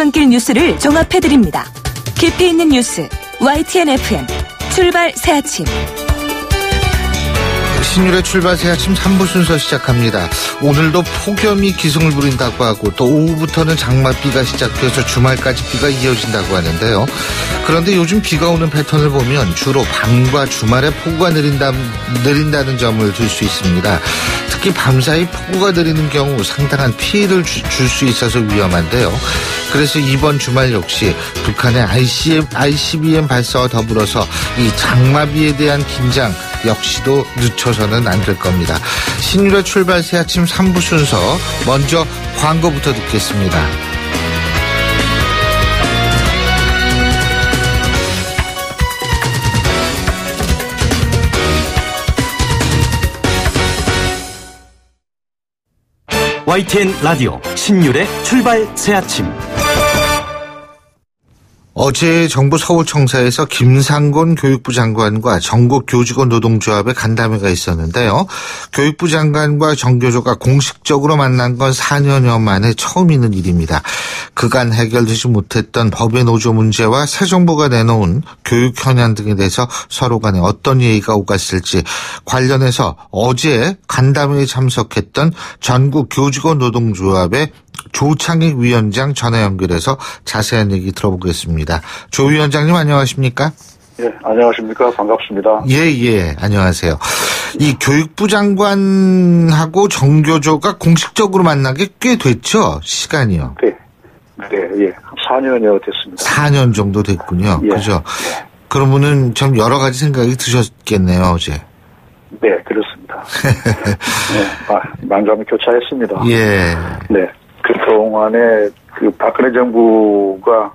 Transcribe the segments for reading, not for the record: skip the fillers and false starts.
출근길 뉴스를 종합해드립니다. 깊이 있는 뉴스 YTN FM 출발 새아침. 신율의 출발 새아침 3부 순서 시작합니다. 오늘도 폭염이 기승을 부린다고 하고 또 오후부터는 장맛비가 시작돼서 주말까지 비가 이어진다고 하는데요. 그런데 요즘 비가 오는 패턴을 보면 주로 밤과 주말에 폭우가 내린다는 점을 들 수 있습니다. 특히 밤사이 폭우가 내리는 경우 상당한 피해를 줄 수 있어서 위험한데요. 그래서 이번 주말 역시 북한의 ICBM 발사와 더불어서 이 장마비에 대한 긴장 역시도 늦춰서는 안 될 겁니다. 신율의 출발 새아침 3부 순서 먼저 광고부터 듣겠습니다. YTN 라디오 신율의 출발 새아침. 어제 정부 서울청사에서 김상곤 교육부 장관과 전국 교직원 노동조합의 간담회가 있었는데요. 교육부 장관과 정교조가 공식적으로 만난 건 4년여 만에 처음 있는 일입니다. 그간 해결되지 못했던 법의 노조 문제와 새 정부가 내놓은 교육 현안 등에 대해서 서로 간에 어떤 얘기가 오갔을지 관련해서 어제 간담회에 참석했던 전국 교직원 노동조합의 조창익 위원장 전화 연결해서 자세한 얘기 들어보겠습니다. 조 위원장님 안녕하십니까? 예, 안녕하십니까? 반갑습니다. 예, 안녕하세요. 이 교육부 장관하고 정교조가 공식적으로 만난 게 꽤 됐죠? 시간이요. 네, 4년여 됐습니다. 4년 정도 됐군요. 예, 그죠? 예. 그러면은 좀 여러 가지 생각이 드셨겠네요, 어제. 네, 그렇습니다. 네, 만감이 교차했습니다. 예. 네. 그동안에 박근혜 정부가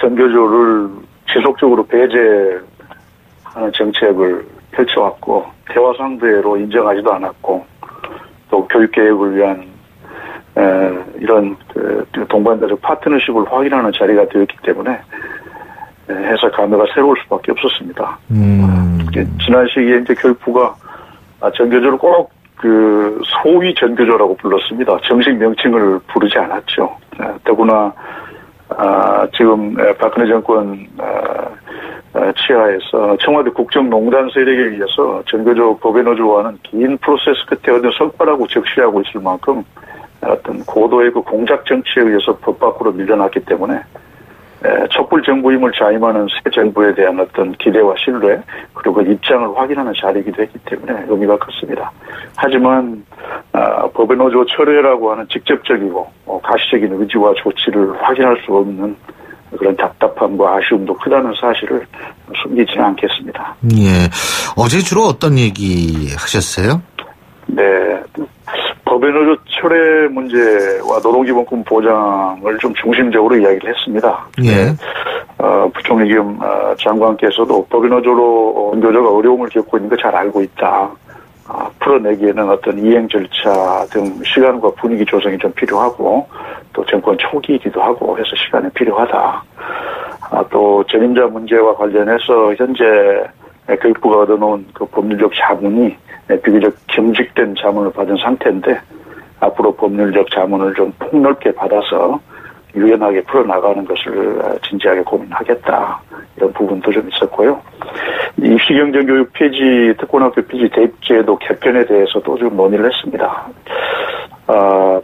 전교조를 지속적으로 배제하는 정책을 펼쳐왔고, 대화 상대로 인정하지도 않았고, 또 교육개혁을 위한, 이런, 동반자적 파트너십을 확인하는 자리가 되었기 때문에, 해석 감회가 새로울 수밖에 없었습니다. 지난 시기에 이제 교육부가 전교조를 꼭 소위 전교조라고 불렀습니다. 정식 명칭을 부르지 않았죠. 더구나 지금 박근혜 정권 치하에서 청와대 국정농단 세력에 의해서 전교조 법외노조와는 긴 프로세스 끝에 얻은 성과라고 적시하고 있을 만큼 어떤 고도의 공작 정치에 의해서 법 밖으로 밀려났기 때문에 촛불 정부임을 자임하는 새 정부에 대한 어떤 기대와 신뢰 그리고 그 입장을 확인하는 자리이기도 했기 때문에 의미가 컸습니다. 하지만 법외노조 철회라고 하는 직접적이고 가시적인 의지와 조치를 확인할 수 없는 그런 답답함과 아쉬움도 크다는 사실을 숨기지는 않겠습니다. 예. 어제 주로 어떤 얘기 하셨어요? 네. 법외노조 철회 문제와 노동기본권 보장을 좀 중심적으로 이야기를 했습니다. 예. 부총리 겸 장관께서도 법외노조로 교조가 어려움을 겪고 있는 거 잘 알고 있다. 풀어내기에는 어떤 이행 절차 등 시간과 분위기 조성이 좀 필요하고 또 정권 초기이기도 하고 해서 시간이 필요하다. 또 전임자 문제와 관련해서 현재 교육부가 얻어놓은 그 법률적 자문이 비교적 경직된 자문을 받은 상태인데 앞으로 법률적 자문을 좀 폭넓게 받아서 유연하게 풀어나가는 것을 진지하게 고민하겠다. 이런 부분도 좀 있었고요. 입시경정교육 폐지, 특권학교 폐지 대입제도 개편에 대해서도 좀 논의를 했습니다.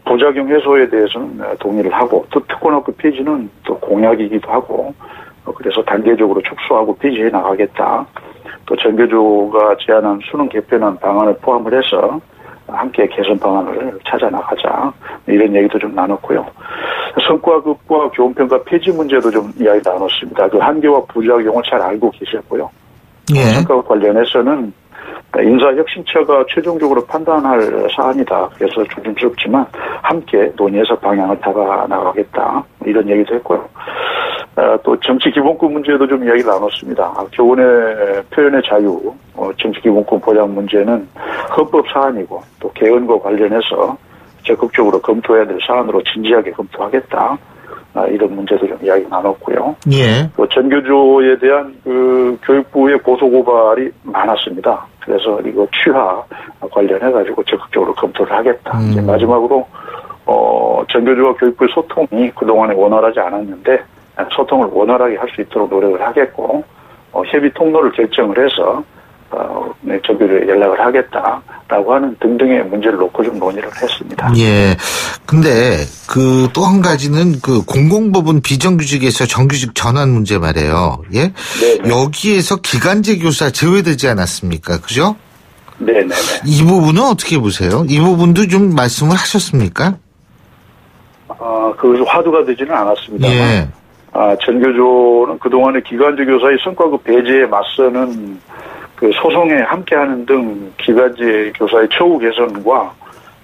부작용 해소에 대해서는 동의를 하고 또 특권학교 폐지는 또 공약이기도 하고 그래서 단계적으로 축소하고 폐지해 나가겠다. 또 전교조가 제안한 수능 개편안 방안을 포함을 해서 함께 개선 방안을 찾아 나가자 이런 얘기도 좀 나눴고요. 성과급과 교원평가 폐지 문제도 좀 이야기 나눴습니다. 그 한계와 부작용을 잘 알고 계셨고요. 예. 성과급 관련해서는 인사혁신처가 최종적으로 판단할 사안이다. 그래서 조심스럽지만 함께 논의해서 방향을 잡아 나가겠다. 이런 얘기도 했고요. 또 정치기본권 문제도 좀 이야기 나눴습니다. 교원의 표현의 자유, 정치기본권 보장 문제는 헌법 사안이고 또 개헌과 관련해서 적극적으로 검토해야 될 사안으로 진지하게 검토하겠다. 이런 문제도 좀 이야기 나눴고요. 예. 또 전교조에 대한 그 교육부의 고소고발이 많았습니다. 그래서 이거 취하 관련해가지고 적극적으로 검토를 하겠다. 이제 마지막으로 전교조와 교육부의 소통이 그동안에 원활하지 않았는데 소통을 원활하게 할 수 있도록 노력을 하겠고 협의 통로를 결정을 해서 전교조에 연락을 하겠다라고 하는 등등의 문제를 놓고 좀 논의를 했습니다. 예. 근데 그 또 한 가지는 그 공공법원 비정규직에서 정규직 전환 문제 말이에요. 예. 네네. 여기에서 기간제 교사 제외되지 않았습니까? 그죠? 네네네. 이 부분은 어떻게 보세요? 이 부분도 좀 말씀을 하셨습니까? 그것이 화두가 되지는 않았습니다만. 예. 전교조는 그동안의 기간제 교사의 성과급 배제에 맞서는 그 소송에 함께하는 등 기간제 교사의 처우 개선과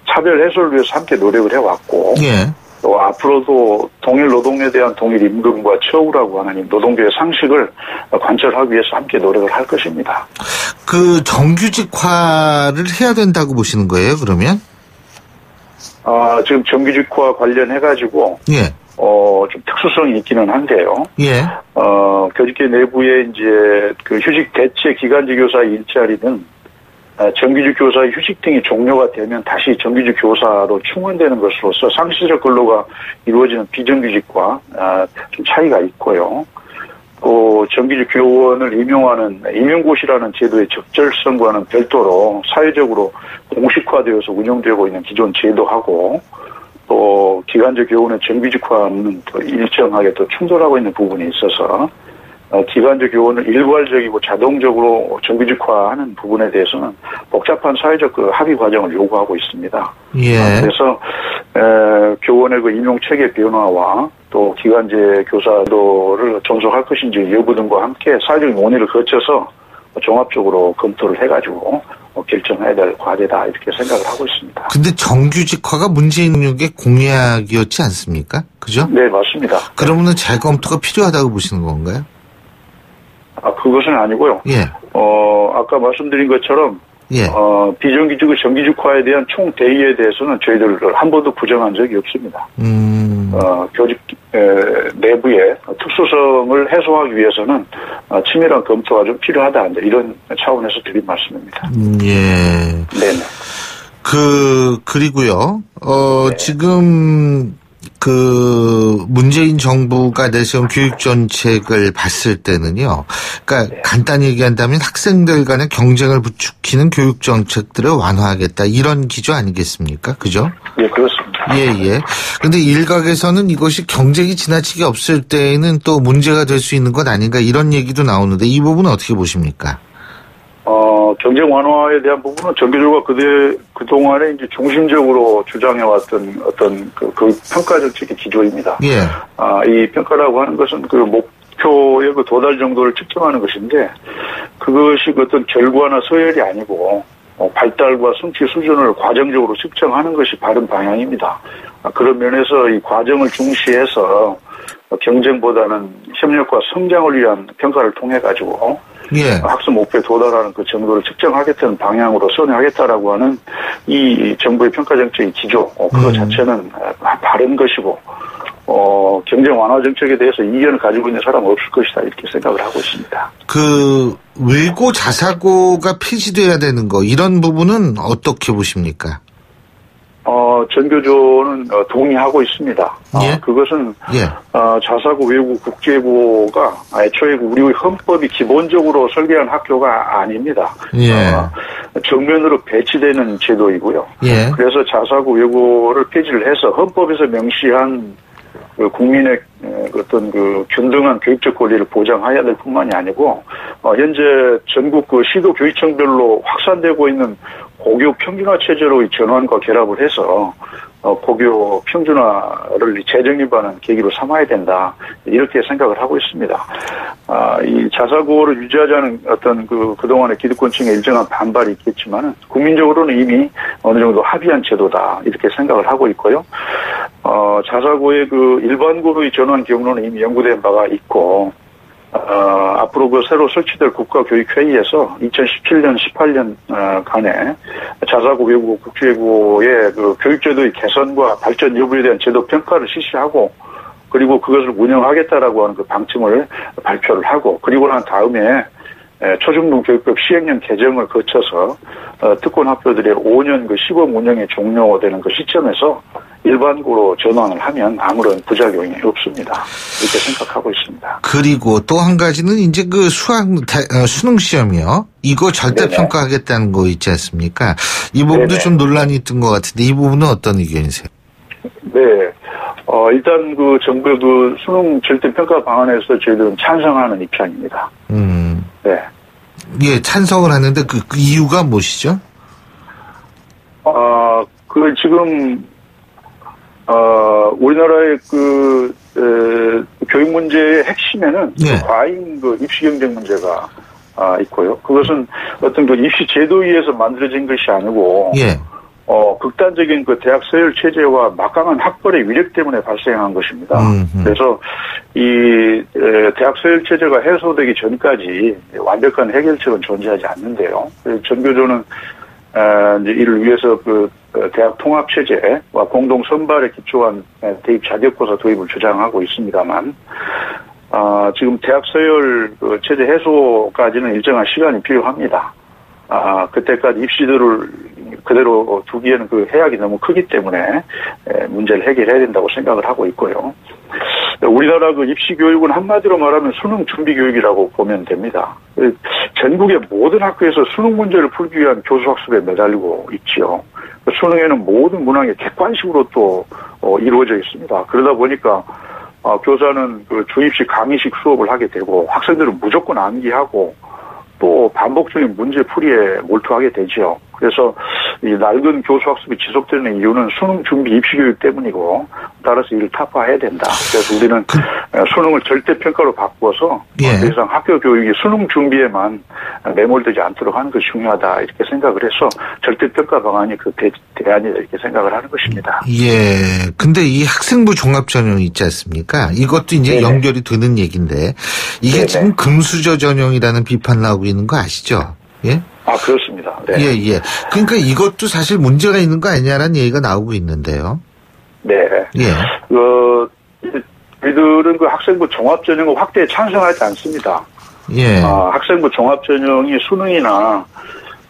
차별 해소를 위해서 함께 노력을 해왔고, 예. 또 앞으로도 동일 노동에 대한 동일 임금과 처우라고 하는 노동조의 상식을 관철하기 위해서 함께 노력을 할 것입니다. 그 정규직화를 해야 된다고 보시는 거예요, 그러면? 지금 정규직화 관련해가지고, 예. 좀 특수성이 있기는 한데요. 예. 교직계 내부에 이제 그 휴직 대체 기간제 교사의 일자리는 정규직 교사의 휴직 등이 종료가 되면 다시 정규직 교사로 충원되는 것으로서 상시적 근로가 이루어지는 비정규직과 좀 차이가 있고요. 또 정규직 교원을 임용하는 임용고시라는 제도의 적절성과는 별도로 사회적으로 공식화되어서 운영되고 있는 기존 제도하고 또 기간제 교원의 정규직화는 또 일정하게 또 충돌하고 있는 부분이 있어서 기간제 교원을 일괄적이고 자동적으로 정규직화하는 부분에 대해서는 복잡한 사회적 그 합의 과정을 요구하고 있습니다. 예. 그래서 교원의 그 임용 체계 변화와 또 기간제 교사도를 존속할 것인지 여부 등과 함께 사회적 논의를 거쳐서 종합적으로 검토를 해가지고 결정해야 될 과제다 이렇게 생각을 하고 있습니다. 근데 정규직화가 문재인 정부의 공약이었지 않습니까? 그죠? 네, 맞습니다. 그러면은 재검토가 필요하다고 보시는 건가요? 그것은 아니고요. 예. 아까 말씀드린 것처럼 예. 비정규직의 정규직화에 대한 총 대의에 대해서는 저희들 한 번도 부정한 적이 없습니다. 교직 내부의 특수성을 해소하기 위해서는 치밀한 검토가 좀 필요하다 이런 차원에서 드린 말씀입니다. 예. 네네. 그리고요. 네. 지금 문재인 정부가 내세운 교육 정책을 봤을 때는요. 그러니까 네. 간단히 얘기한다면 학생들 간의 경쟁을 부추기는 교육 정책들을 완화하겠다. 이런 기조 아니겠습니까? 그죠? 예, 그렇습니다. 예. 근데 일각에서는 이것이 경쟁이 지나치게 없을 때에는 또 문제가 될 수 있는 것 아닌가 이런 얘기도 나오는데 이 부분은 어떻게 보십니까? 경쟁 완화에 대한 부분은 정규조가 그동안에 이제 중심적으로 주장해왔던 어떤 그 평가 정책의 기조입니다. 예. 이 평가라고 하는 것은 그 목표의 그 도달 정도를 측정하는 것인데 그것이 어떤 결과나 서열이 아니고 발달과 성취 수준을 과정적으로 측정하는 것이 바른 방향입니다. 그런 면에서 이 과정을 중시해서 경쟁보다는 협력과 성장을 위한 평가를 통해 가지고 예. 학습 목표에 도달하는 그 정도를 측정하겠다는 방향으로 선회하겠다라고 하는 이 정부의 평가 정책의 기조, 그거 자체는 바른 것이고, 경쟁 완화 정책에 대해서 이견을 가지고 있는 사람은 없을 것이다 이렇게 생각을 하고 있습니다. 외고 자사고가 폐지돼야 되는 거 이런 부분은 어떻게 보십니까? 전교조는 동의하고 있습니다. 예? 그것은 예. 자사고, 외고, 국제고가 애초에 우리 헌법이 기본적으로 설계한 학교가 아닙니다. 예. 정면으로 배치되는 제도이고요. 예. 그래서 자사고, 외고를 폐지를 해서 헌법에서 명시한 국민의 어떤 균등한 교육적 권리를 보장해야 될 뿐만이 아니고 현재 전국 시도 교육청별로 확산되고 있는 고교 평준화 체제로의 전환과 결합을 해서 고교 평준화를 재정립하는 계기로 삼아야 된다 이렇게 생각을 하고 있습니다. 이 자사고를 유지하자는 어떤 그동안의 기득권층의 일정한 반발이 있겠지만은 국민적으로는 이미 어느 정도 합의한 제도다 이렇게 생각을 하고 있고요. 자사고의 일반고의 전환 경로는 이미 연구된 바가 있고. 앞으로 새로 설치될 국가교육회의에서 2017년, 18년 간에 자사고, 외고, 국제고의 교육제도의 개선과 발전 여부에 대한 제도 평가를 실시하고 그리고 그것을 운영하겠다라고 하는 방침을 발표를 하고 그리고 난 다음에 초중등 교육법 시행령 개정을 거쳐서 특권 학교들의 5년 시범 운영이 종료되는 시점에서 일반고로 전환을 하면 아무런 부작용이 없습니다. 이렇게 생각하고 있습니다. 그리고 또 한 가지는 이제 그 수능 시험이요. 이거 절대 평가하겠다는 거 있지 않습니까? 이 부분도 네네. 좀 논란이 있던 것 같은데 이 부분은 어떤 의견이세요? 네. 일단 그 정부의 그 수능 절대 평가 방안에서 저희들은 찬성하는 입장입니다. 네. 예, 찬성을 하는데 그 이유가 무엇이죠? 지금 우리나라의 교육 문제의 핵심에는 네. 과잉 입시 경쟁 문제가 있고요. 그것은 어떤 입시 제도에 의해서 만들어진 것이 아니고, 예. 극단적인 대학 서열 체제와 막강한 학벌의 위력 때문에 발생한 것입니다. 그래서 이 대학 서열 체제가 해소되기 전까지 완벽한 해결책은 존재하지 않는데요. 전교조는 이제 이를 위해서 대학 통합 체제와 공동 선발에 기초한 대입 자격고사 도입을 주장하고 있습니다만, 지금 대학 서열 체제 해소까지는 일정한 시간이 필요합니다. 그때까지 입시들을 그대로 두기에는 해악이 너무 크기 때문에 문제를 해결해야 된다고 생각을 하고 있고요. 우리나라 입시 교육은 한마디로 말하면 수능 준비 교육이라고 보면 됩니다. 전국의 모든 학교에서 수능 문제를 풀기 위한 교수 학습에 매달리고 있지요. 수능에는 모든 문항이 객관식으로 또 이루어져 있습니다. 그러다 보니까 교사는 주입식 강의식 수업을 하게 되고 학생들은 무조건 암기하고 또 반복적인 문제 풀이에 몰두하게 되죠. 그래서 이 낡은 교수 학습이 지속되는 이유는 수능 준비 입시 교육 때문이고 따라서 이를 타파해야 된다. 그래서 우리는 수능을 절대 평가로 바꾸어서 더 이상 학교 교육이 수능 준비에만 매몰되지 않도록 하는 것이 중요하다 이렇게 생각을 해서 절대 평가 방안이 대안이다 이렇게 생각을 하는 것입니다. 예. 근데 이 학생부 종합 전형이 있지 않습니까? 이것도 이제 연결이 되는 얘기인데 이게 지금 금수저 전형이라는 비판 나오고 있는 거 아시죠? 예? 그렇습니다. 네. 예. 그러니까 이것도 사실 문제가 있는 거 아니냐라는 얘기가 나오고 있는데요. 네. 예. 저희들은 학생부 종합 전형을 확대에 찬성하지 않습니다. 예. 학생부 종합 전형이 수능이나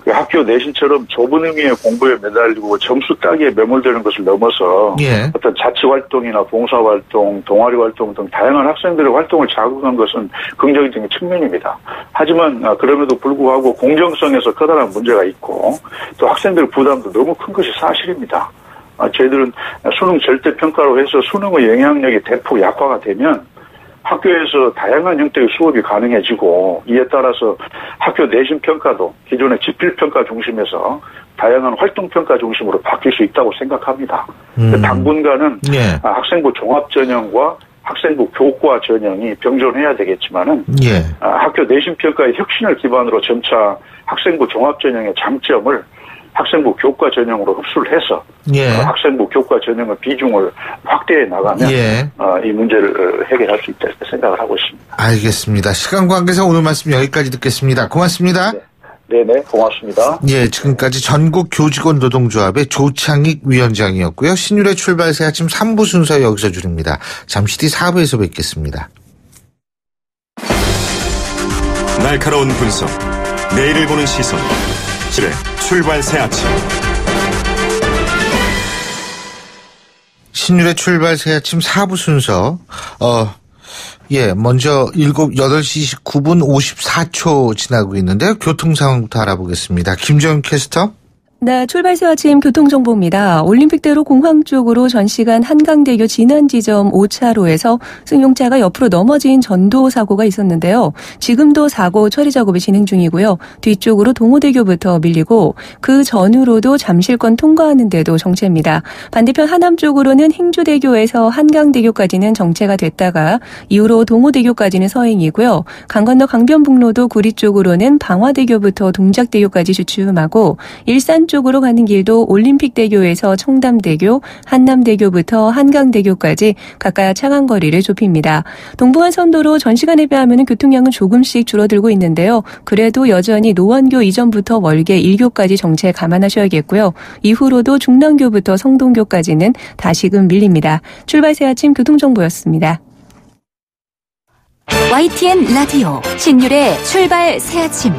학교 내신처럼 좁은 의미의 공부에 매달리고 점수 따기에 매몰되는 것을 넘어서 어떤 자치 활동이나 봉사 활동, 동아리 활동 등 다양한 학생들의 활동을 자극한 것은 긍정적인 측면입니다. 하지만 그럼에도 불구하고 공정성에서 커다란 문제가 있고 또 학생들 부담도 너무 큰 것이 사실입니다. 저희들은 수능 절대 평가로 해서 수능의 영향력이 대폭 약화가 되면 학교에서 다양한 형태의 수업이 가능해지고 이에 따라서 학교 내신 평가도 기존의 지필 평가 중심에서 다양한 활동 평가 중심으로 바뀔 수 있다고 생각합니다. 당분간은 학생부 종합 전형과 학생부 교과 전형이 병존해야 되겠지만은 학교 내신 평가의 혁신을 기반으로 점차 학생부 종합 전형의 장점을 학생부 교과 전형으로 흡수를 해서 학생부 교과 전형의 비중을 확대해 나가면 이 문제를 해결할 수 있다 이렇게 생각을 하고 있습니다. 알겠습니다. 시간 관계상 오늘 말씀 여기까지 듣겠습니다. 고맙습니다. 네네, 고맙습니다. 예, 지금까지 전국 교직원 노동조합의 조창익 위원장이었고요. 신율의 출발새 아침 3부 순서 여기서 줄입니다. 잠시 뒤 4부에서 뵙겠습니다. 날카로운 분석, 내일을 보는 시선, 실의 출발새 아침. 신율의 출발새 아침 4부 순서. 먼저 8시 29분 54초 지나고 있는데요. 교통 상황부터 알아보겠습니다. 김정은 캐스터. 네, 출발새 아침 교통정보입니다. 올림픽대로 공항 쪽으로 전시간 한강대교 진안 지점 5차로에서 승용차가 옆으로 넘어진 전도 사고가 있었는데요. 지금도 사고 처리 작업이 진행 중이고요. 뒤쪽으로 동호대교부터 밀리고 그 전후로도 잠실권 통과하는데도 정체입니다. 반대편 하남 쪽으로는 행주대교에서 한강대교까지는 정체가 됐다가 이후로 동호대교까지는 서행이고요. 강 건너 강변북로도 구리 쪽으로는 방화대교부터 동작대교까지 주춤하고 일산 쪽으로 가는 길도 올림픽대교에서 청담대교, 한남대교부터 한강대교까지 각각 차간 거리를 좁힙니다. 동부간선도로 전 시간에 비하면 교통량은 조금씩 줄어들고 있는데요. 그래도 여전히 노원교 이전부터 월계 1교까지 정체 감안하셔야겠고요. 이후로도 중랑교부터 성동교까지는 다시금 밀립니다. 출발새 아침 교통정보였습니다. YTN 라디오 신율의 출발 새 아침.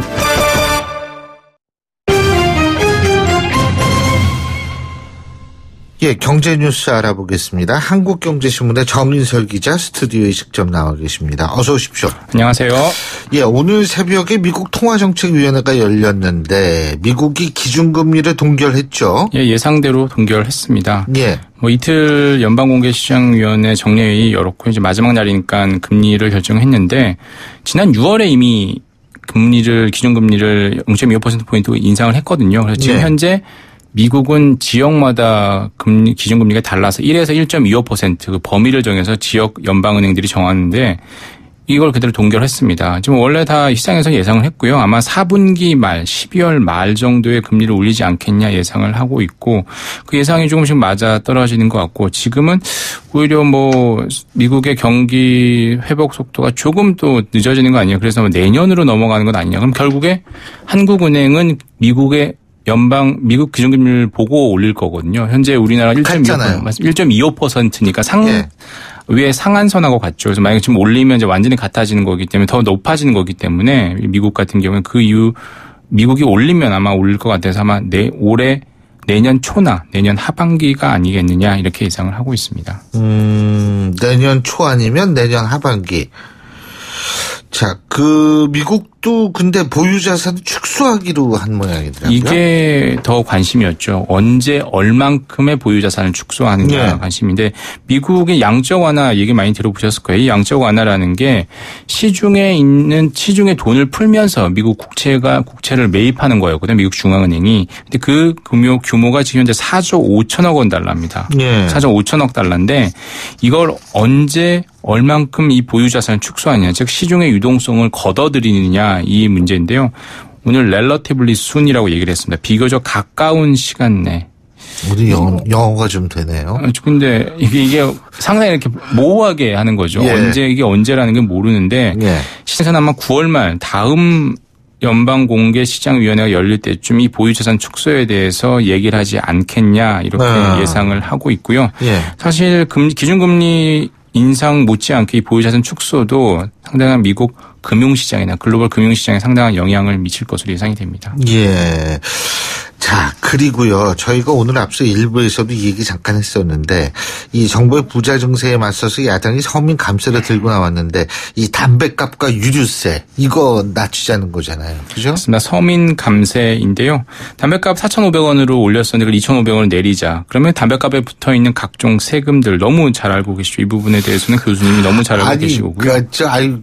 네, 예, 경제 뉴스 알아보겠습니다. 한국경제신문의 정인설 기자 스튜디오에 직접 나와 계십니다. 어서 오십시오. 안녕하세요. 예, 오늘 새벽에 미국 통화정책위원회가 열렸는데 미국이 기준금리를 동결했죠. 예, 예상대로 동결했습니다. 예. 이틀 연방공개시장위원회 정례회의 열었고 이제 마지막 날이니까 금리를 결정했는데 지난 6월에 이미 기준금리를 0.25%포인트 인상을 했거든요. 그래서 지금 현재 미국은 지역마다 기준금리가 달라서 1에서 1.25% 그 범위를 정해서 지역 연방은행들이 정하는데 이걸 그대로 동결했습니다. 지금 원래 다 시장에서 예상을 했고요. 아마 4분기 말, 12월 말 정도에 금리를 올리지 않겠냐 예상을 하고 있고 그 예상이 조금씩 맞아 떨어지는 것 같고 지금은 오히려 미국의 경기 회복 속도가 조금 또 늦어지는 거 아니에요. 그래서 내년으로 넘어가는 건 아니냐. 그럼 결국에 한국은행은 미국 기준금리를 보고 올릴 거거든요. 현재 우리나라 1.25%니까 위에 상한선하고 같죠. 그래서 만약에 지금 올리면 이제 완전히 같아지는 거기 때문에 더 높아지는 거기 때문에 미국 같은 경우는 그 이후 미국이 올리면 아마 올릴 것 같아서 아마 올해 내년 초나 내년 하반기가 아니겠느냐 이렇게 예상을 하고 있습니다. 내년 초 아니면 내년 하반기. 자, 미국도 근데 보유자산 축소하기로 한 모양이더라고요. 이게 더 관심이었죠. 언제 얼만큼의 보유자산을 축소하느냐가 관심인데 미국의 양적 완화 얘기 많이 들어보셨을 거예요. 이 양적 완화라는 게 시중에 돈을 풀면서 미국 국채를 매입하는 거였거든요. 미국 중앙은행이. 근데 그 규모가 지금 현재 4조 5천억 원 달러입니다. 4조 5천억 달러인데 이걸 언제 얼만큼 이 보유자산을 축소하느냐, 즉 시중의 유동성을 걷어들이느냐 이 문제인데요. 오늘 relatively soon이라고 얘기를 했습니다. 비교적 가까운 시간 내. 우리 영어가 좀 되네요. 근데 이게 상당히 이렇게 모호하게 하는 거죠. 이게 언제라는 게 모르는데 시장에서는 아마 9월 말 다음 연방공개시장위원회가 열릴 때쯤 이 보유자산 축소에 대해서 얘기를 하지 않겠냐 이렇게 예상을 하고 있고요. 사실 기준금리 인상 못지않게 이 보유자산 축소도 상당한 미국 금융시장이나 글로벌 금융시장에 상당한 영향을 미칠 것으로 예상이 됩니다. 예. 자, 그리고요. 저희가 오늘 앞서 일부에서도 얘기 잠깐 했었는데 이 정부의 부자 증세에 맞서서 야당이 서민 감세를 들고 나왔는데 이 담뱃값과 유류세 이거 낮추자는 거잖아요. 그죠? 맞습니다. 서민 감세인데요. 담뱃값 4,500원으로 올렸었는데 그걸 2,500원을 내리자. 그러면 담뱃값에 붙어있는 각종 세금들 너무 잘 알고 계시죠. 이 부분에 대해서는 교수님이 너무 잘 알고 계시고요.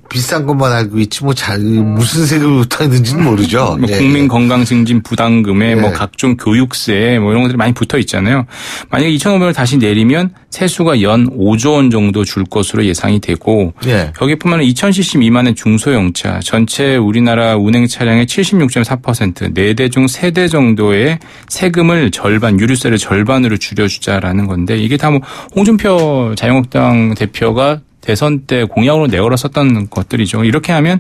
비싼 것만 알고 있지 무슨 세금이 붙어있는지는 모르죠. 국민건강증진 부담금에 각종 교육세 이런 것들이 많이 붙어 있잖아요. 만약에 2,500원을 다시 내리면 세수가 연 5조 원 정도 줄 것으로 예상이 되고 여기뿐만 아니라 2,000cc 미만의 중소형차 전체 우리나라 운행 차량의 76.4% 4대 중 3대 정도의 세금을 유류세를 절반으로 줄여주자라는 건데 이게 다 홍준표 자유한국당 대표가 대선 때 공약으로 내걸었었던 것들이죠. 이렇게 하면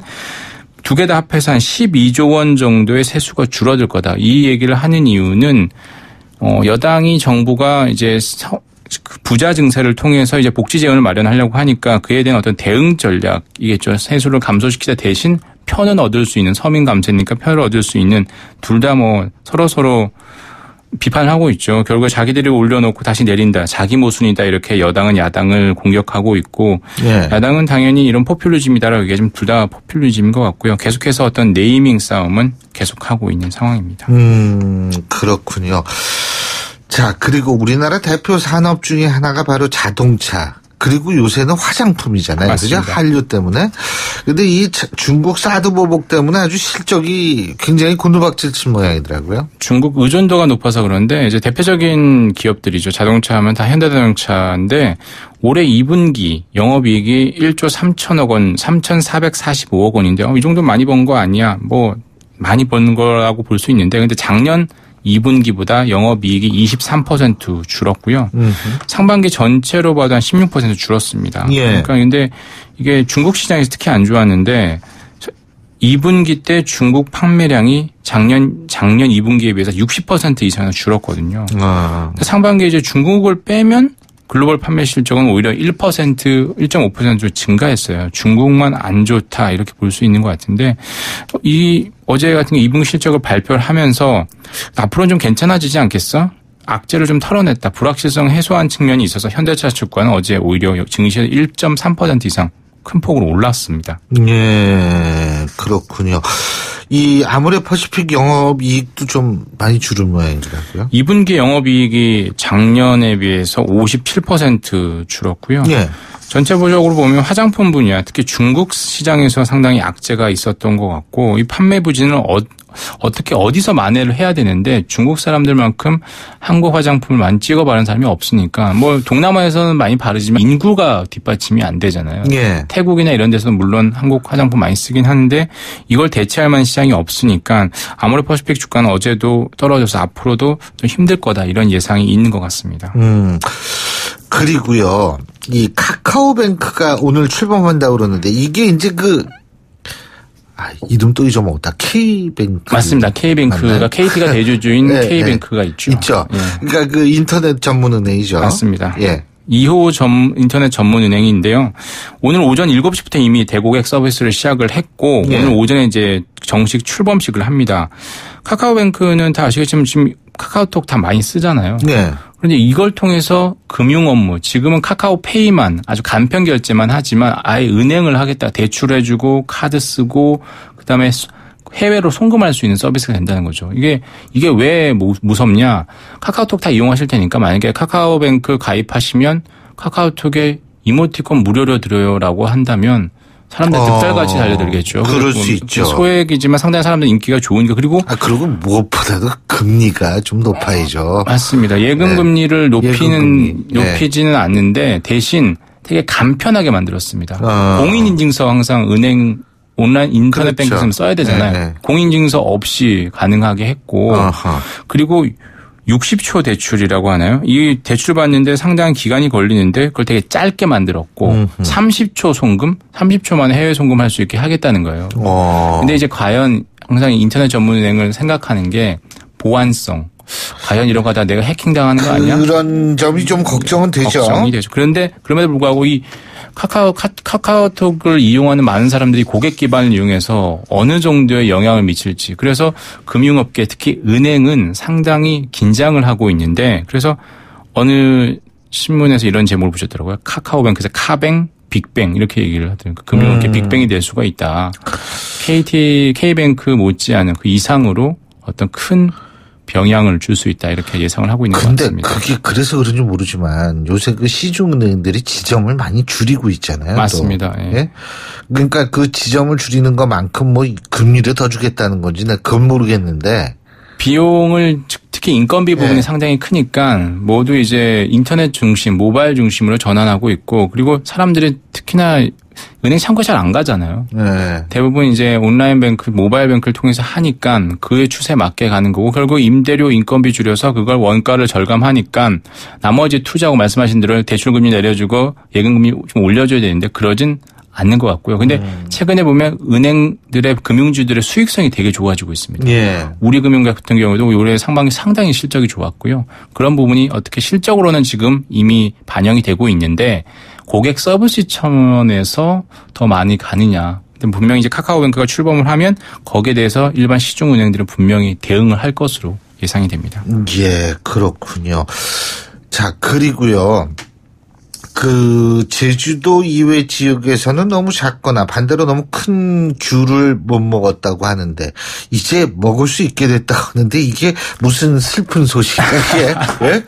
두 개 다 합해서 한 12조 원 정도의 세수가 줄어들 거다. 이 얘기를 하는 이유는 여당이 정부가 이제 부자 증세를 통해서 이제 복지 재원을 마련하려고 하니까 그에 대한 어떤 대응 전략이겠죠. 세수를 감소시키다 대신 편은 얻을 수 있는 서민 감세니까 편을 얻을 수 있는 둘 다 서로 비판을 하고 있죠. 결국에 자기들이 올려놓고 다시 내린다. 자기 모순이다. 이렇게 여당은 야당을 공격하고 있고 야당은 당연히 이런 포퓰리즘이다라고 얘기하지만 둘 다 포퓰리즘인 것 같고요. 계속해서 어떤 네이밍 싸움은 계속하고 있는 상황입니다. 그렇군요. 자, 그리고 우리나라 대표 산업 중에 하나가 바로 자동차. 그리고 요새는 화장품이잖아요. 맞습니다. 그죠? 한류 때문에. 근데 이 중국 사드 보복 때문에 아주 실적이 굉장히 곤두박질 친 모양이더라고요. 중국 의존도가 높아서 그런데 이제 대표적인 기업들이죠. 자동차 하면 다 현대자동차인데 올해 2분기 영업이익이 1조 3천억 원, 3,445억 원인데 이 정도 많이 번 거 아니야. 많이 번 거라고 볼 수 있는데 근데 작년 2분기보다 영업이익이 23% 줄었고요. 상반기 전체로 봐도 한 16% 줄었습니다. 그러니까 근데 이게 중국 시장에서 특히 안 좋았는데 2분기 때 중국 판매량이 작년 2분기에 비해서 60% 이상 줄었거든요. 상반기에 이제 중국을 빼면 글로벌 판매 실적은 오히려 1.5%로 증가했어요. 중국만 안 좋다 이렇게 볼 수 있는 것 같은데 어제 같은 2분기 실적을 발표를 하면서 앞으로는 좀 괜찮아지지 않겠어? 악재를 좀 털어냈다. 불확실성 해소한 측면이 있어서 현대차 주가는 어제 오히려 증시에서 1.3% 이상 큰 폭으로 올랐습니다. 예, 그렇군요. 이 아모레퍼시픽 영업이익도 좀 많이 줄은 모양이더라고요. 2분기 영업이익이 작년에 비해서 57% 줄었고요. 예. 전체적으로 보면 화장품 분야, 특히 중국 시장에서 상당히 악재가 있었던 것 같고 이 판매 부진을 어떻게 어디서 만회를 해야 되는데 중국 사람들만큼 한국 화장품을 많이 찍어 바르는 사람이 없으니까 뭐 동남아에서는 많이 바르지만 인구가 뒷받침이 안 되잖아요. 예. 태국이나 이런 데서는 물론 한국 화장품 많이 쓰긴 하는데 이걸 대체할 만한 시장이 없으니까 아모레퍼시픽 주가는 어제도 떨어져서 앞으로도 좀 힘들 거다 이런 예상이 있는 것 같습니다. 그리고요. 이 카카오뱅크가 오늘 출범한다고 그러는데 이게 이제 이름 또 잊어먹었다. K뱅크. 맞습니다. K뱅크가 맞나요? KT가 대주주인 네, K뱅크가 있죠. 있죠. 예. 그러니까 그 인터넷 전문은행이죠. 맞습니다. 예. 2호 인터넷 전문은행인데요. 오늘 오전 7시부터 이미 대고객 서비스를 시작을 했고 예. 오늘 오전에 이제 정식 출범식을 합니다. 카카오뱅크는 다 아시겠지만 지금 카카오톡 다 많이 쓰잖아요. 네. 그런데 이걸 통해서 금융 업무, 지금은 카카오페이만 아주 간편 결제만 하지만 아예 은행을 하겠다. 대출해주고 카드 쓰고 그다음에 해외로 송금할 수 있는 서비스가 된다는 거죠. 이게 왜 무섭냐. 카카오톡 다 이용하실 테니까 만약에 카카오뱅크 가입하시면 카카오톡에 이모티콘 무료로 드려요라고 한다면 사람들 득달같이 달려들겠죠. 그럴 수 있죠. 소액이지만 상당히 사람들 인기가 좋으니까. 그리고 무엇보다도 금리가 좀 높아야죠. 맞습니다. 예금 금리를 높이지는 않는데 대신 되게 간편하게 만들었습니다. 공인인증서 항상 은행 온라인 인터넷 그렇죠. 뱅킹 써야 되잖아요. 네네. 공인인증서 없이 가능하게 했고 그리고 60초 대출이라고 하나요? 이 대출 받는데 상당한 기간이 걸리는데 그걸 되게 짧게 만들었고 30초 송금, 30초 만에 해외 송금할 수 있게 하겠다는 거예요. 근데 이제 과연 항상 인터넷 전문은행을 생각하는 게 보안성. 과연 이런 거 하다 내가 해킹당하는 거 아니야? 그런 점이 좀 걱정은 되죠. 걱정이 되죠. 그런데 그럼에도 불구하고 이 카카오톡을 이용하는 많은 사람들이 고객 기반을 이용해서 어느 정도의 영향을 미칠지. 그래서 금융업계 특히 은행은 상당히 긴장을 하고 있는데 그래서 어느 신문에서 이런 제목을 붙였더라고요. 카카오뱅크에서 카뱅, 빅뱅 이렇게 얘기를 하더라고요. 금융업계 빅뱅이 될 수가 있다. K뱅크 못지않은 그 이상으로 어떤 큰 영향을 줄 수 있다 이렇게 예상을 하고 있는 것 같습니다. 근데 그게 그래서 그런지 모르지만 요새 그 시중은행들이 지점을 많이 줄이고 있잖아요. 맞습니다. 예. 예? 그러니까 그 지점을 줄이는 것만큼 뭐 금리를 더 주겠다는 건지 내가 그건 모르겠는데 비용을 특히 인건비 부분이 상당히 크니까 모두 이제 인터넷 중심, 모바일 중심으로 전환하고 있고 그리고 사람들이 특히나 은행 창구에 잘 안 가잖아요. 네. 대부분 이제 온라인 뱅크, 모바일 뱅크를 통해서 하니까 그의 추세에 맞게 가는 거고 결국 임대료 인건비 줄여서 그걸 원가를 절감하니까 나머지 투자하고 말씀하신 대로 대출금리 내려주고 예금금리 좀 올려줘야 되는데 그러진 않는 것 같고요. 근데 최근에 보면 은행들의 금융주들의 수익성이 되게 좋아지고 있습니다. 예. 우리금융 같은 경우도 올해 상반기 상당히 실적이 좋았고요. 그런 부분이 어떻게 실적으로는 지금 이미 반영이 되고 있는데 고객 서비스 차원에서 더 많이 가느냐. 분명히 이제 카카오뱅크가 출범을 하면 거기에 대해서 일반 시중은행들은 분명히 대응을 할 것으로 예상이 됩니다. 예, 그렇군요. 자, 그리고요. 그 제주도 이외 지역에서는 너무 작거나 반대로 너무 큰 귤을 못 먹었다고 하는데 이제 먹을 수 있게 됐다고 하는데 이게 무슨 슬픈 소식이야 이게? 예?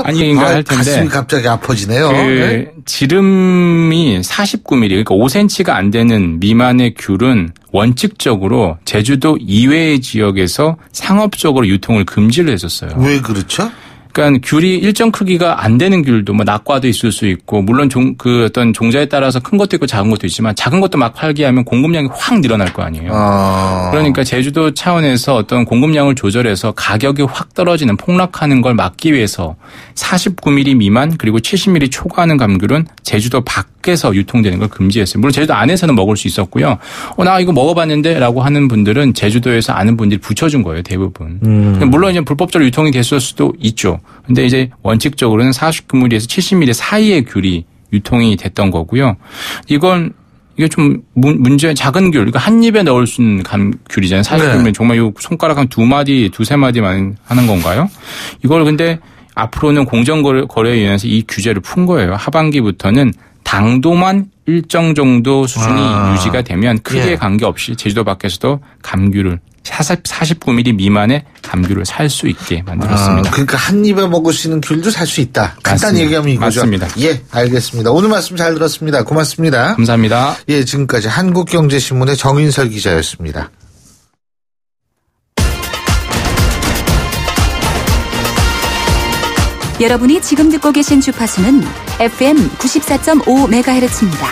아닌가 할 텐데 가슴이 갑자기 아파지네요. 그 지름이 49mm 그러니까 5cm가 안 되는 미만의 귤은 원칙적으로 제주도 이외의 지역에서 상업적으로 유통을 금지를 했었어요. 왜 그렇죠? 그러니까 귤이 일정 크기가 안 되는 귤도 뭐 낙과도 있을 수 있고 물론 그 어떤 종자에 따라서 큰 것도 있고 작은 것도 있지만 작은 것도 막 팔게 하면 공급량이 확 늘어날 거 아니에요. 그러니까 제주도 차원에서 어떤 공급량을 조절해서 가격이 확 떨어지는 폭락하는 걸 막기 위해서 49mm 미만 그리고 70mm 초과하는 감귤은 제주도 밖에서 유통되는 걸 금지했어요. 물론 제주도 안에서는 먹을 수 있었고요. 나 이거 먹어봤는데 라고 하는 분들은 제주도에서 아는 분들이 붙여준 거예요. 대부분. 물론 이제 불법적으로 유통이 됐을 수도 있죠. 근데 이제 원칙적으로는 49mm에서 70mm 사이의 귤이 유통이 됐던 거고요. 이게 좀 문제 작은 귤, 그러니까 한 입에 넣을 수 있는 귤이잖아요. 49mm 정말 이 손가락 한 두세 마디만 하는 건가요? 이걸 근데 앞으로는 공정거래위원회에서 이 규제를 푼 거예요. 하반기부터는 당도만 일정 정도 수준이 유지가 되면 크게 예. 관계없이 제주도 밖에서도 감귤을 49mm 미만의 감귤을 살 수 있게 만들었습니다. 그러니까 한 입에 먹을 수 있는 귤도 살 수 있다. 간단히 얘기하면 이거죠. 맞습니다. 예, 알겠습니다. 오늘 말씀 잘 들었습니다. 고맙습니다. 감사합니다. 예, 지금까지 한국경제신문의 정인설 기자였습니다. 여러분이 지금 듣고 계신 주파수는 FM 94.5MHz입니다.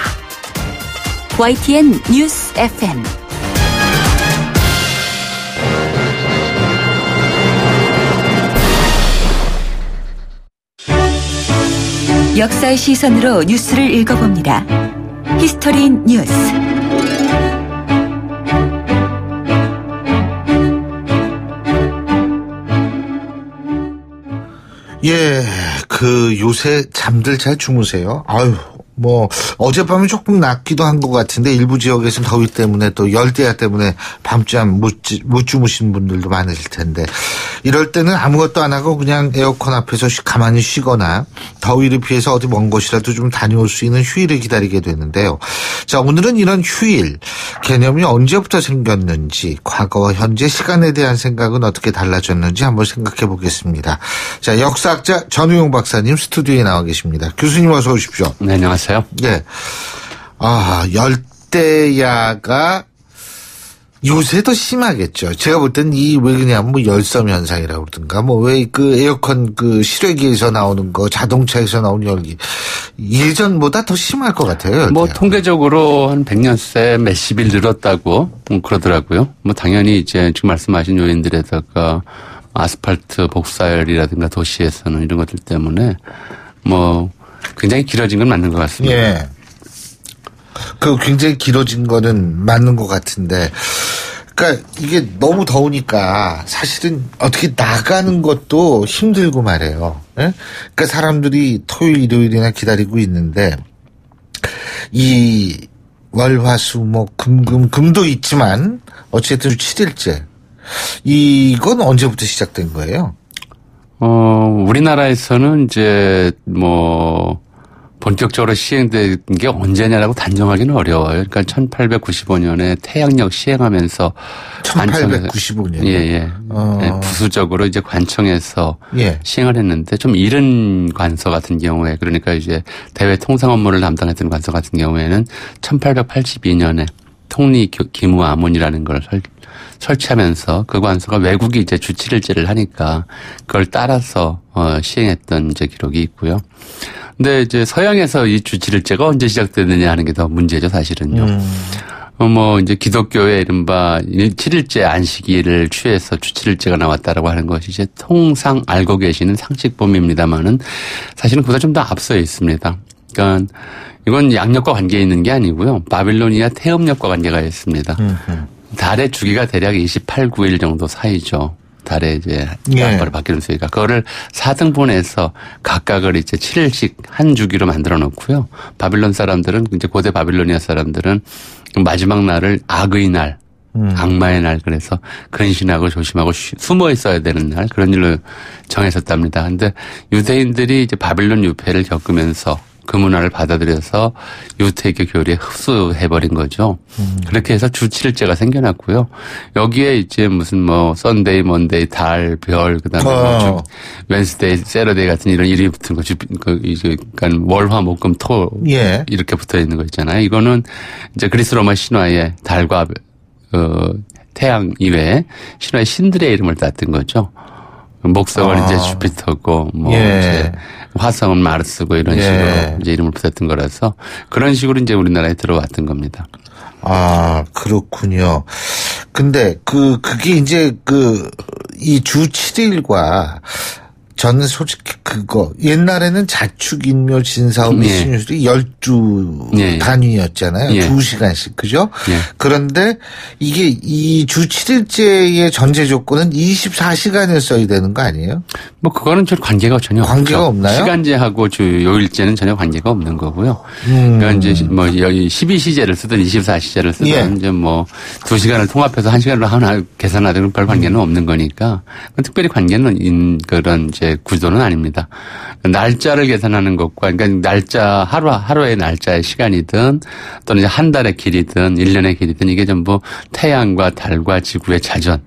YTN 뉴스 FM. 역사의 시선으로 뉴스를 읽어봅니다. 히스토리 뉴스. 예, 요새 잠들 잘 주무세요? 아유, 어젯밤에 조금 낫기도 한 것 같은데 일부 지역에서는 더위 때문에 또 열대야 때문에 밤잠 못 주무신 분들도 많으실 텐데 이럴 때는 아무것도 안 하고 그냥 에어컨 앞에서 가만히 쉬거나 더위를 피해서 어디 먼 곳이라도 좀 다녀올 수 있는 휴일을 기다리게 되는데요. 자, 오늘은 이런 휴일 개념이 언제부터 생겼는지 과거와 현재 시간에 대한 생각은 어떻게 달라졌는지 한번 생각해 보겠습니다. 자, 역사학자 전우용 박사님 스튜디오에 나와 계십니다. 교수님 어서 오십시오. 네, 안녕하세요. 네. 열대야가 요새 더 심하겠죠. 제가 볼 땐 왜 그냐면 열섬 현상이라고 그러든가 왜 에어컨 실외기에서 나오는 거 자동차에서 나오는 열기 예전보다 더 심할 것 같아요. 열대야. 통계적으로 한 100년새 몇십일 늘었다고 그러더라고요. 당연히 이제 지금 말씀하신 요인들에다가 아스팔트 복사열이라든가 도시에서는 이런 것들 때문에 굉장히 길어진 건 맞는 것 같습니다. 예. 굉장히 길어진 거는 맞는 것 같은데, 그러니까 이게 너무 더우니까 사실은 어떻게 나가는 것도 힘들고 말이에요. 예? 그러니까 사람들이 토요일, 일요일이나 기다리고 있는데, 이 월화수, 금도 있지만, 어쨌든 7일째. 이건 언제부터 시작된 거예요? 우리나라에서는 이제 본격적으로 시행된 게 언제냐라고 단정하기는 어려워요. 그러니까 1895년에 태양력 시행하면서 1895년. 예. 부수적으로 이제 관청에서 예. 시행을 했는데 좀 이른 관서 같은 경우에 그러니까 이제 대외 통상 업무를 담당했던 관서 같은 경우에는 1882년에 통리 기무 아문이라는 걸 설치하면서 그 관서가 외국이 이제 주 7일제를 하니까 그걸 따라서 시행했던 이제 기록이 있고요. 근데 이제 서양에서 이 주 7일제가 언제 시작됐느냐 하는 게 더 문제죠, 사실은요. 이제 기독교의 이른바 7일제 안식일을 취해서 주 7일제가 나왔다라고 하는 것이 이제 통상 알고 계시는 상식범입니다만은 사실은 그보다 좀 더 앞서 있습니다. 그러니까 이건 양력과 관계 있는 게 아니고요. 바빌로니아 태음력과 관계가 있습니다. 달의 주기가 대략 28, 9일 정도 사이죠. 달에 이제 앞으로 바뀌는 수기가. 그거를 4등분해서 각각을 이제 7일씩 한 주기로 만들어 놓고요. 바빌론 사람들은 이제 고대 바빌로니아 사람들은 마지막 날을 악의 날, 악마의 날 그래서 근신하고 조심하고 숨어 있어야 되는 날 그런 일로 정했었답니다. 근데 유대인들이 이제 바빌론 유폐를 겪으면서 그 문화를 받아들여서 유태교 교리에 흡수해버린 거죠. 그렇게 해서 주 7일제가 생겨났고요. 여기에 이제 무슨 썬데이, 먼데이, 달, 별, 그 다음에 웬스데이, 세러데이 같은 이런 이름이 붙은 거, 그러니까 월화, 목, 금, 토. 예. 이렇게 붙어 있는 거 있잖아요. 이거는 이제 그리스 로마 신화에 달과, 태양 이외에 신화의 신들의 이름을 땄던 거죠. 목성은 이제 주피터고, 이제 화성은 마르스고 이런 식으로 이제 이름을 붙였던 거라서 그런 식으로 이제 우리나라에 들어왔던 겁니다. 아, 그렇군요. 근데 그게 이제 이 주 7일과 저는 솔직히 옛날에는 자축인묘 진사오 미신유술이 12 단위였잖아요. 2시간씩, 그죠? 그런데 이게 이 주 7일제의 전제 조건은 24시간이었어야 되는 거 아니에요? 그거는 관계가 전혀 관계가 없나요? 시간제하고 주 요일제는 전혀 관계가 없는 거고요. 그러니까 이제 12시제를 쓰든 24시제를 쓰든 이제 2시간을 통합해서 1시간으로 하나 계산하든 별 관계는 없는 거니까 특별히 관계는 그런 이제 이제 구조는 아닙니다. 날짜를 계산하는 것과 그러니까 날짜 하루의 날짜의 시간이든 또는 이제 한 달의 길이든 1년의 길이든 이게 전부 태양과 달과 지구의 자전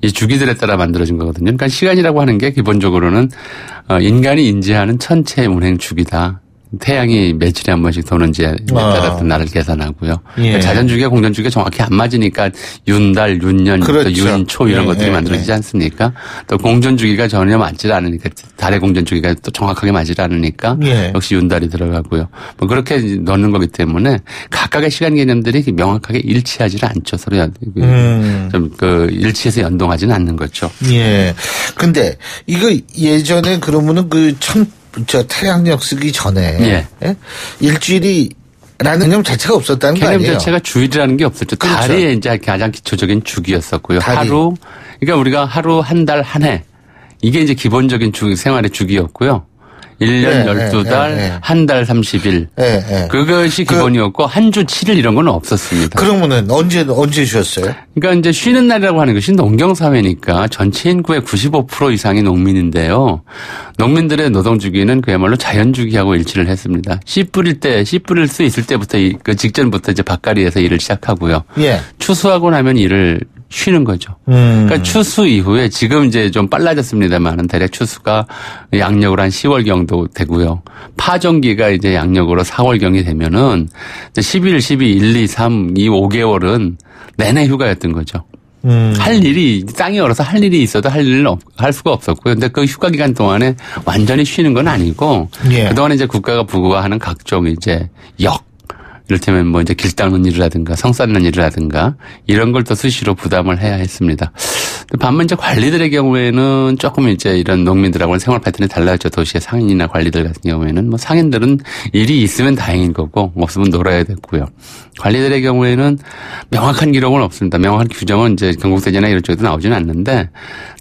이 주기들에 따라 만들어진 거거든요. 그러니까 시간이라고 하는 게 기본적으로는 인간이 인지하는 천체의 운행 주기다. 태양이 며칠에 한 번씩 도는지에 따라서 날을 계산하고요. 예. 자전주기와 공전주기가 정확히 안 맞으니까 윤달, 윤년, 그렇죠. 또 윤초 이런 것들이 만들어지지 않습니까? 또 공전주기가 전혀 맞지 않으니까 달의 공전주기가 또 정확하게 맞지 않으니까 역시 윤달이 들어가고요. 뭐 그렇게 넣는 거기 때문에 각각의 시간 개념들이 명확하게 일치하지는 않죠. 서로 좀 일치해서 연동하지는 않는 거죠. 예. 근데 이거 예전에 그러면은 태양력 쓰기 전에 일주일이라는 개념 자체가 없었다는 거 아니에요? 개념 자체가 주일이라는 게 없었죠. 그렇죠. 달이 이제 가장 기초적인 주기였었고요. 하루, 그러니까 우리가 하루, 한 달, 한 해 이게 이제 기본적인 생활의 주기였고요. 1년 12달, 한 달 30일. 그것이 기본이었고 한 주 7일 이런 건 없었습니다. 그러면은 언제 쉬었어요? 그러니까 이제 쉬는 날이라고 하는 것이 농경사회니까 전체 인구의 95% 이상이 농민인데요. 농민들의 노동주기는 그야말로 자연주기하고 일치를 했습니다. 씨 뿌릴 수 있을 때부터 그 직전부터 이제 밭갈이에서 일을 시작하고요. 추수하고 나면 일을 쉬는 거죠. 그러니까 추수 이후에 지금 이제 좀 빨라졌습니다만은 대략 추수가 양력으로 한 10월경도 되고요. 파종기가 이제 양력으로 4월경이 되면은 11, 12, 1, 2, 3, 이 5개월은 내내 휴가였던 거죠. 할 일이 땅이 얼어서 할 일이 있어도 할 수가 없었고요. 근데 그 휴가 기간 동안에 완전히 쉬는 건 아니고 그동안에 이제 국가가 부과하는 각종 이제 이를테면 뭐 이제 길 닦는 일이라든가 성 쌓는 일이라든가 이런 걸 또 수시로 부담을 해야 했습니다. 반면 이제 관리들의 경우에는 조금 이제 이런 농민들하고는 생활 패턴이 달라졌죠. 도시의 상인이나 관리들 같은 경우에는 뭐 상인들은 일이 있으면 다행인 거고 없으면 놀아야 됐고요. 관리들의 경우에는 명확한 기록은 없습니다. 명확한 규정은 이제 경국대제나 이런 쪽에도 나오지는 않는데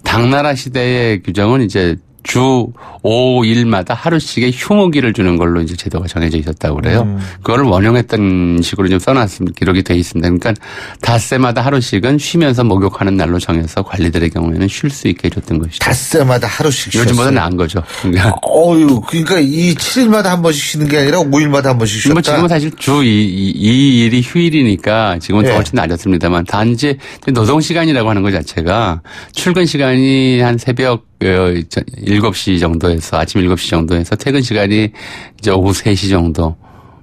당나라 시대의 규정은 이제 주 5일마다 하루씩의 휴무기를 주는 걸로 이제 제도가 정해져 있었다고 그래요. 그거를 원용했던 식으로 좀 써놨습니다. 기록이 돼 있습니다. 그러니까 닷새마다 하루씩은 쉬면서 목욕하는 날로 정해서 관리들의 경우에는 쉴 수 있게 해줬던 것이죠. 닷새마다 하루씩 쉬었어요. 요즘보다 나은 거죠. 그러니까 이 7일마다 한 번씩 쉬는 게 아니라 5일마다 한 번씩 쉬었다. 뭐 지금은 사실 주 2일이 휴일이니까 지금은 더 훨씬 낮았습니다만 단지 노동시간이라고 하는 것 자체가 출근 시간이 한 새벽 7시 정도에서 아침 7시 정도에서 퇴근 시간이 이제 오후 3시 정도.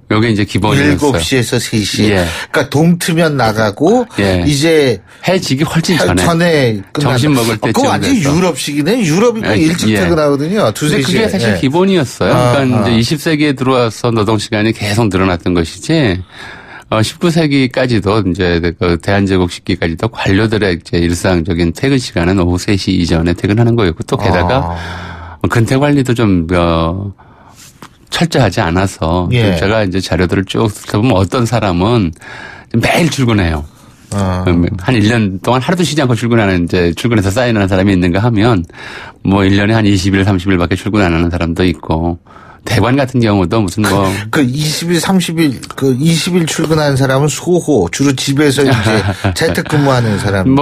요게 이제 기본이었어요. 7시에서 3시. 그러니까 동트면 나가고 이제 해 지기 훨씬 전에 점심 먹을 때쯤. 그거 완전 유럽식이네. 유럽이 일찍 퇴근하거든요. 2-3시에. 그게 사실 기본이었어요. 그러니까 이제 20세기에 들어와서 노동 시간이 계속 늘어났던 것이지. 19세기까지도 이제 그 대한제국 시기까지도 관료들의 이제 일상적인 퇴근 시간은 오후 3시 이전에 퇴근하는 거였고 또 게다가 근태 관리도 좀 철저하지 않아서 제가 이제 자료들을 쭉 보면 어떤 사람은 매일 출근해요. 한 1년 동안 하루도 쉬지 않고 출근해서 사인하는 사람이 있는가 하면 뭐 1년에 한 20일, 30일밖에 출근 안 하는 사람도 있고 대관 같은 경우도 무슨 뭐. 20일, 30일, 20일 출근하는 사람은 소호, 주로 집에서 이제 재택근무하는 사람.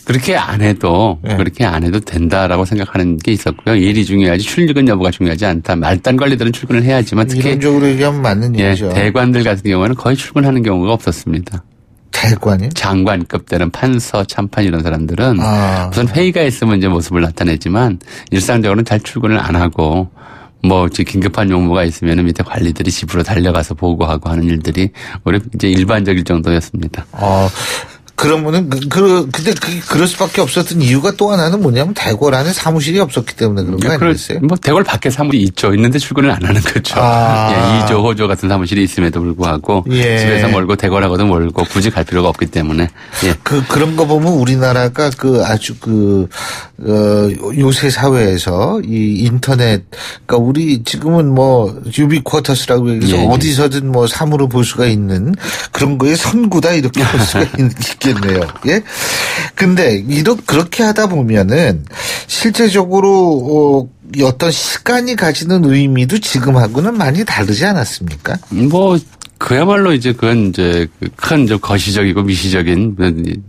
그렇게 안 해도 된다라고 생각하는 게 있었고요. 일이 중요하지 출근 여부가 중요하지 않다. 말단 관리들은 출근을 해야지만 특히. 이론적으로 얘기하면 맞는 얘기죠. 대관들 같은 경우는 거의 출근하는 경우가 없었습니다. 대관이요? 장관급 되는 판서, 참판 이런 사람들은 우선 회의가 있으면 이제 모습을 나타내지만 일상적으로는 잘 출근을 안 하고 긴급한 용무가 있으면 밑에 관리들이 집으로 달려가서 보고하고 하는 일들이 우리 이제 일반적일 정도였습니다. 그러면은 근데 그럴 수밖에 없었던 이유가 또 하나는 뭐냐면 대궐 안에 사무실이 없었기 때문에 그런 거 아니겠어요? 대궐 밖에 사무실이 있는데 출근을 안 하는 거죠. 2조, 호조 같은 사무실이 있음에도 불구하고 집에서 멀고 대궐하고도 멀고 굳이 갈 필요가 없기 때문에. 그런 거 보면 우리나라가 아주 요새 사회에서 이 인터넷, 그러니까 우리 지금은 유비쿼터스라고 얘기해서 어디서든 사무로 볼 수가 있는 그런 거에 선구다 이렇게 볼 수가 있겠네요. 근데 그렇게 하다 보면은 실제적으로 어떤 시간이 가지는 의미도 지금하고는 많이 다르지 않았습니까? 그야말로 이제 그건 이제 큰 거시적이고 미시적인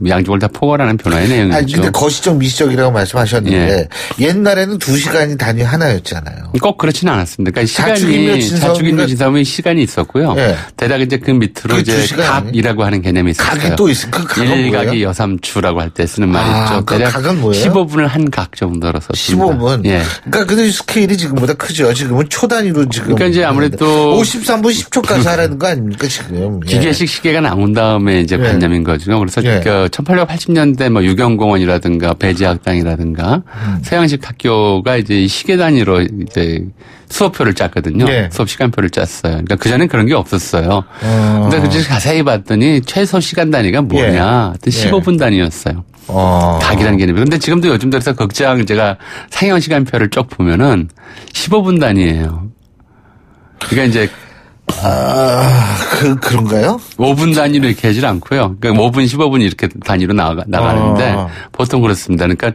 양쪽을 다 포괄하는 변화의 내용이죠. 아니, 근데 거시적 미시적이라고 말씀하셨는데 옛날에는 2시간이 단위 하나였잖아요. 꼭 그렇지는 않았습니다. 그러니까 시간이 자축인묘 진사오미 시간이 있었고요. 대략 이제 그 밑으로 이제 각이라고 하는 개념이 있었어요. 각이 또 있어요. 그 각은 일각이 여삼추라고 할 때 쓰는 말이죠. 그 각은 뭐예요? 15분을 한 각 정도로 썼습니다. 15분. 예. 그러니까 근데 스케일이 지금보다 크죠. 지금은 초 단위로 지금. 그러니까 이제 아무래도 53분 10초까지 하라는 거 아닙니까 지금? 기계식 시계가 나온 다음에 이제 관념인 거죠. 그래서 1880년대 뭐 유경공원이라든가 배지학당이라든가 서양식 학교가 이제 시계 단위로 이제 수업표를 짰거든요. 수업 시간표를 짰어요. 그러니까 그전엔 그런 게 없었어요. 근데 그 자세히 봤더니 최소 시간 단위가 뭐냐? 15분 단위였어요. 각이라는 개념이. 근데 지금도 요즘 들어서 극장 제가 상영 시간표를 쭉 보면은 15분 단위예요. 그러니까 이제 그런가요? 5분 단위로 이렇게 하질 않고요. 그러니까 5분, 15분 이렇게 단위로 나가는데 보통 그렇습니다. 그러니까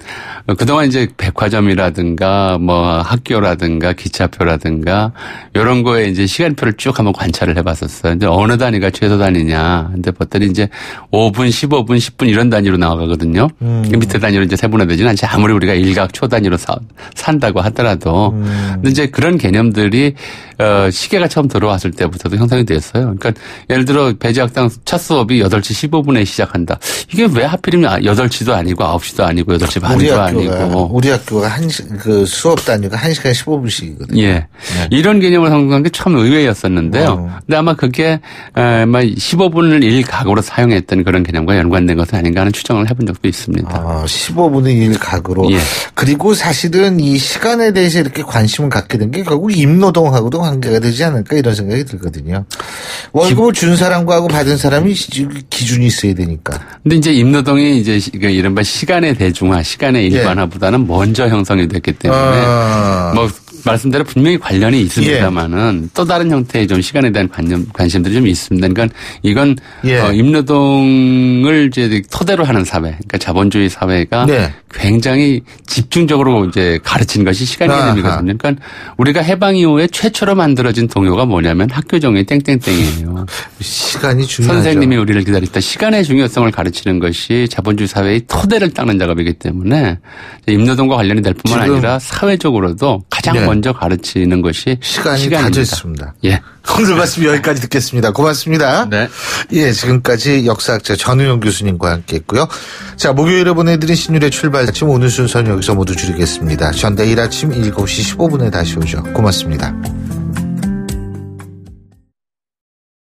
그동안 이제 백화점이라든가 뭐 학교라든가 기차표라든가 이런 거에 이제 시간표를 쭉 한번 관찰을 해봤었어요. 근데 어느 단위가 최소 단위냐. 근데 봤더니 이제 5분, 15분, 10분 이런 단위로 나가거든요. 밑에 단위로 이제 세분화되지는 않지. 아무리 우리가 일각 초 단위로 산다고 하더라도. 근데 이제 그런 개념들이 시계가 처음 들어왔을 때부터도 형성이 됐어요. 그러니까 예를 들어 배지학당 첫 수업이 8시 15분에 시작한다. 이게 왜 하필이면 8시도 아니고 9시도 아니고 8시 반도 아니고. 우리 학교가 그 수업 단위가 1시간 15분씩이거든요. 예. 이런 개념을 형성한 게 처음 의외였었는데요. 근데 아마 그게 15분을 1각으로 사용했던 그런 개념과 연관된 것은 아닌가 하는 추정을 해본 적도 있습니다. 15분의 1각으로. 그리고 사실은 이 시간에 대해서 이렇게 관심을 갖게 된 게 결국 임노동하고도 관계가 되지 않을까 이런 생각이 들거든요. 월급을 준 사람과 받은 사람이 기준이 있어야 되니까. 근데 이제 임노동이 이제 이른바 시간의 대중화, 시간의 일반화보다는 먼저 형성이 됐기 때문에 뭐 말씀대로 분명히 관련이 있습니다만은 또 다른 형태의 좀 시간에 대한 관심들이 좀 있습니다. 그러니까 이건 임노동을 이제 토대로 하는 사회, 그러니까 자본주의 사회가 굉장히 집중적으로 이제 가르치는 것이 시간 개념이거든요. 그러니까 우리가 해방 이후에 최초로 만들어진 동요가 뭐냐면 학교 종이 땡땡땡이에요. 시간이 중요하죠. 선생님이 우리를 기다렸다. 시간의 중요성을 가르치는 것이 자본주의 사회의 토대를 닦는 작업이기 때문에 임노동과 관련이 될 뿐만 아니라 사회적으로도 가장 먼저 가르치는 것이 시간이 다 됐습니다. 예. 오늘 말씀 여기까지 듣겠습니다. 고맙습니다. 네. 예, 지금까지 역사학자 전우영 교수님과 함께했고요. 자, 목요일에 보내드린 신율의 출발 아침 오늘 순서는 여기서 모두 줄이겠습니다. 전 내일 아침 7시 15분에 다시 오죠. 고맙습니다.